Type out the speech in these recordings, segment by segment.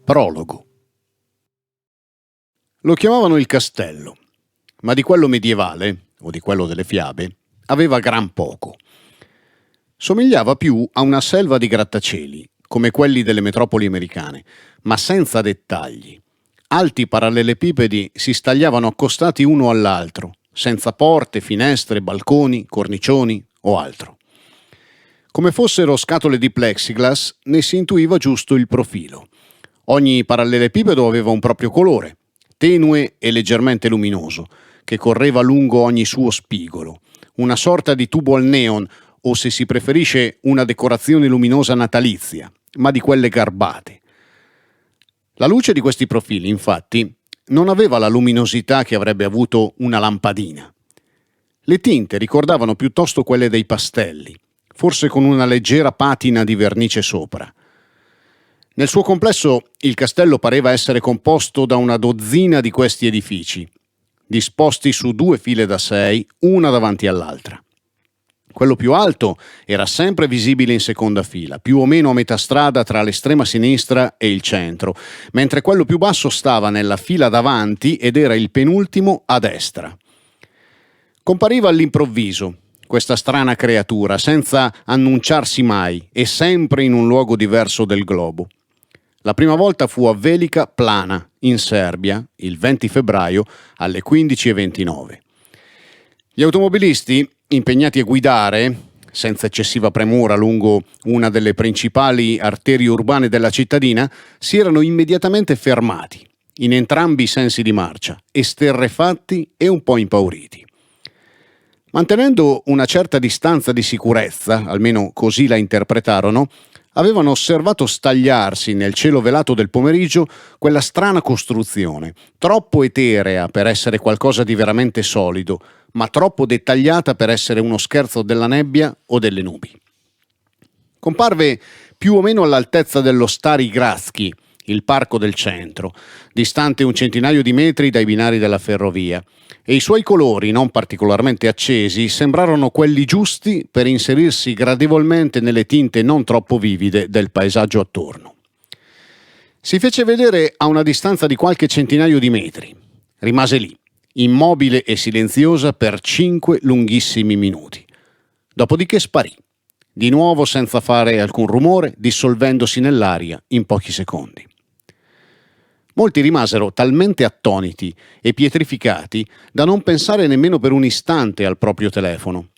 Prologo. Lo chiamavano il castello, ma di quello medievale, o di quello delle fiabe, aveva gran poco. Somigliava più a una selva di grattacieli, come quelli delle metropoli americane, ma senza dettagli. Alti parallelepipedi si stagliavano accostati uno all'altro, senza porte, finestre, balconi, cornicioni o altro. Come fossero scatole di plexiglass, ne si intuiva giusto il profilo. Ogni parallelepipedo aveva un proprio colore, tenue e leggermente luminoso, che correva lungo ogni suo spigolo, una sorta di tubo al neon o, se si preferisce, una decorazione luminosa natalizia, ma di quelle garbate. La luce di questi profili, infatti, non aveva la luminosità che avrebbe avuto una lampadina. Le tinte ricordavano piuttosto quelle dei pastelli, forse con una leggera patina di vernice sopra. Nel suo complesso il castello pareva essere composto da una dozzina di questi edifici, disposti su 2 file da 6, una davanti all'altra. Quello più alto era sempre visibile in seconda fila, più o meno a metà strada tra l'estrema sinistra e il centro, mentre quello più basso stava nella fila davanti ed era il penultimo a destra. Compariva all'improvviso questa strana creatura, senza annunciarsi mai e sempre in un luogo diverso del globo. La prima volta fu a Velika Plana, in Serbia, il 20 febbraio alle 15:29. Gli automobilisti, impegnati a guidare, senza eccessiva premura lungo una delle principali arterie urbane della cittadina, si erano immediatamente fermati, in entrambi i sensi di marcia, esterrefatti e un po' impauriti. Mantenendo una certa distanza di sicurezza, almeno così la interpretarono, avevano osservato stagliarsi nel cielo velato del pomeriggio quella strana costruzione, troppo eterea per essere qualcosa di veramente solido, ma troppo dettagliata per essere uno scherzo della nebbia o delle nubi. Comparve più o meno all'altezza dello Stari Gradski, il parco del centro, distante un centinaio di metri dai binari della ferrovia, e i suoi colori, non particolarmente accesi, sembrarono quelli giusti per inserirsi gradevolmente nelle tinte non troppo vivide del paesaggio attorno. Si fece vedere a una distanza di qualche centinaio di metri. Rimase lì, immobile e silenziosa per 5 lunghissimi minuti. Dopodiché sparì, di nuovo senza fare alcun rumore, dissolvendosi nell'aria in pochi secondi. Molti rimasero talmente attoniti e pietrificati da non pensare nemmeno per un istante al proprio telefono.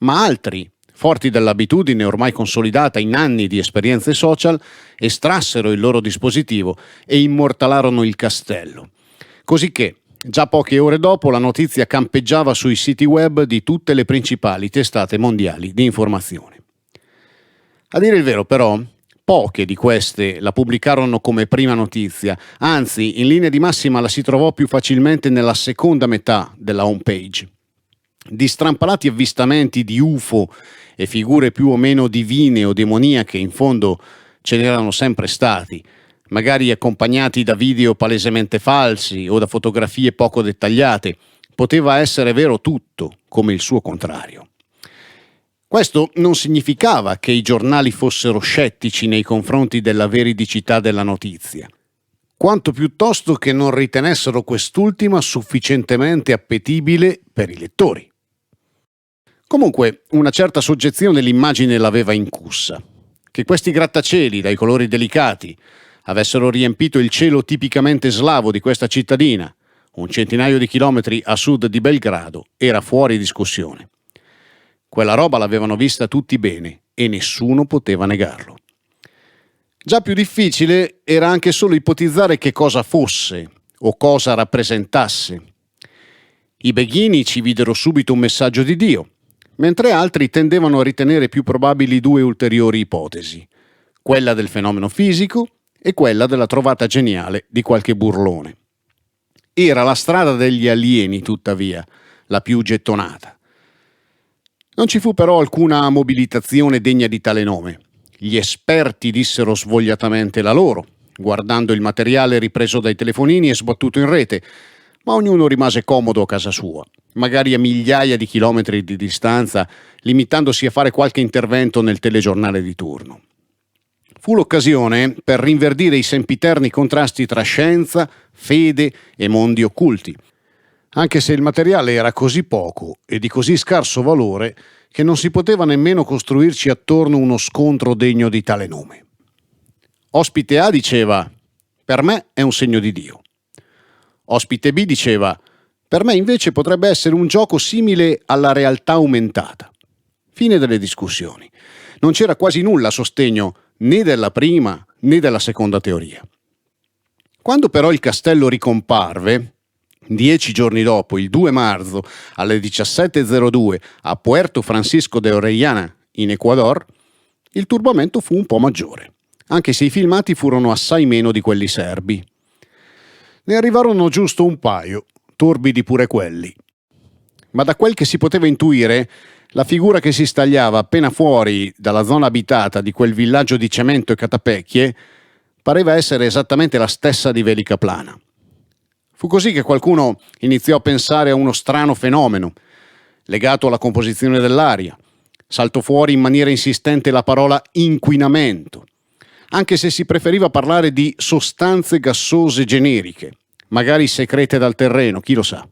Ma altri, forti dell'abitudine ormai consolidata in anni di esperienze social, estrassero il loro dispositivo e immortalarono il castello. Cosicché, già poche ore dopo, la notizia campeggiava sui siti web di tutte le principali testate mondiali di informazione. A dire il vero, però, poche di queste la pubblicarono come prima notizia, anzi, in linea di massima la si trovò più facilmente nella seconda metà della homepage. Di strampalati avvistamenti di UFO e figure più o meno divine o demoniache, in fondo ce n'erano sempre stati, magari accompagnati da video palesemente falsi o da fotografie poco dettagliate. Poteva essere vero tutto, come il suo contrario. Questo non significava che i giornali fossero scettici nei confronti della veridicità della notizia, quanto piuttosto che non ritenessero quest'ultima sufficientemente appetibile per i lettori. Comunque, una certa soggezione l'immagine l'aveva incussa. Che questi grattacieli dai colori delicati avessero riempito il cielo tipicamente slavo di questa cittadina, un centinaio di chilometri a sud di Belgrado, era fuori discussione. Quella roba l'avevano vista tutti bene e nessuno poteva negarlo. Già più difficile era anche solo ipotizzare che cosa fosse o cosa rappresentasse. I beghini ci videro subito un messaggio di Dio, mentre altri tendevano a ritenere più probabili 2 ulteriori ipotesi, quella del fenomeno fisico e quella della trovata geniale di qualche burlone. Era la strada degli alieni, tuttavia, la più gettonata. Non ci fu però alcuna mobilitazione degna di tale nome. Gli esperti dissero svogliatamente la loro, guardando il materiale ripreso dai telefonini e sbattuto in rete, ma ognuno rimase comodo a casa sua, magari a migliaia di chilometri di distanza, limitandosi a fare qualche intervento nel telegiornale di turno. fu l'occasione per rinverdire i sempiterni contrasti tra scienza, fede e mondi occulti, anche se il materiale era così poco e di così scarso valore che non si poteva nemmeno costruirci attorno uno scontro degno di tale nome. Ospite A diceva: per me è un segno di Dio. Ospite B diceva: per me invece potrebbe essere un gioco simile alla realtà aumentata. Fine delle discussioni. Non c'era quasi nulla a sostegno né della prima né della seconda teoria. Quando però il castello ricomparve, 10 giorni dopo, il 2 marzo, alle 17:02 a Puerto Francisco de Orellana, in Ecuador, il turbamento fu un po' maggiore, anche se i filmati furono assai meno di quelli serbi. Ne arrivarono giusto un paio, torbidi pure quelli. Ma da quel che si poteva intuire, la figura che si stagliava appena fuori dalla zona abitata di quel villaggio di cemento e catapecchie pareva essere esattamente la stessa di Velika Plana. Fu così che qualcuno iniziò a pensare a uno strano fenomeno, legato alla composizione dell'aria. Saltò fuori in maniera insistente la parola inquinamento, anche se si preferiva parlare di sostanze gassose generiche, magari secrete dal terreno, chi lo sa.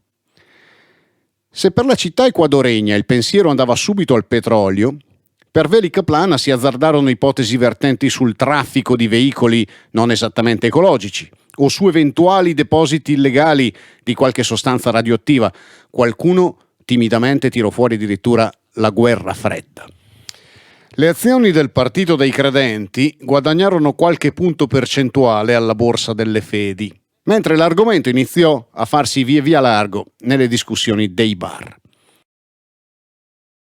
Se per la città ecuadoregna il pensiero andava subito al petrolio, per Velika Plana si azzardarono ipotesi vertenti sul traffico di veicoli non esattamente ecologici o su eventuali depositi illegali di qualche sostanza radioattiva. Qualcuno timidamente tirò fuori addirittura la guerra fredda. Le azioni del Partito dei Credenti guadagnarono qualche punto percentuale alla borsa delle fedi, mentre l'argomento iniziò a farsi via via largo nelle discussioni dei bar.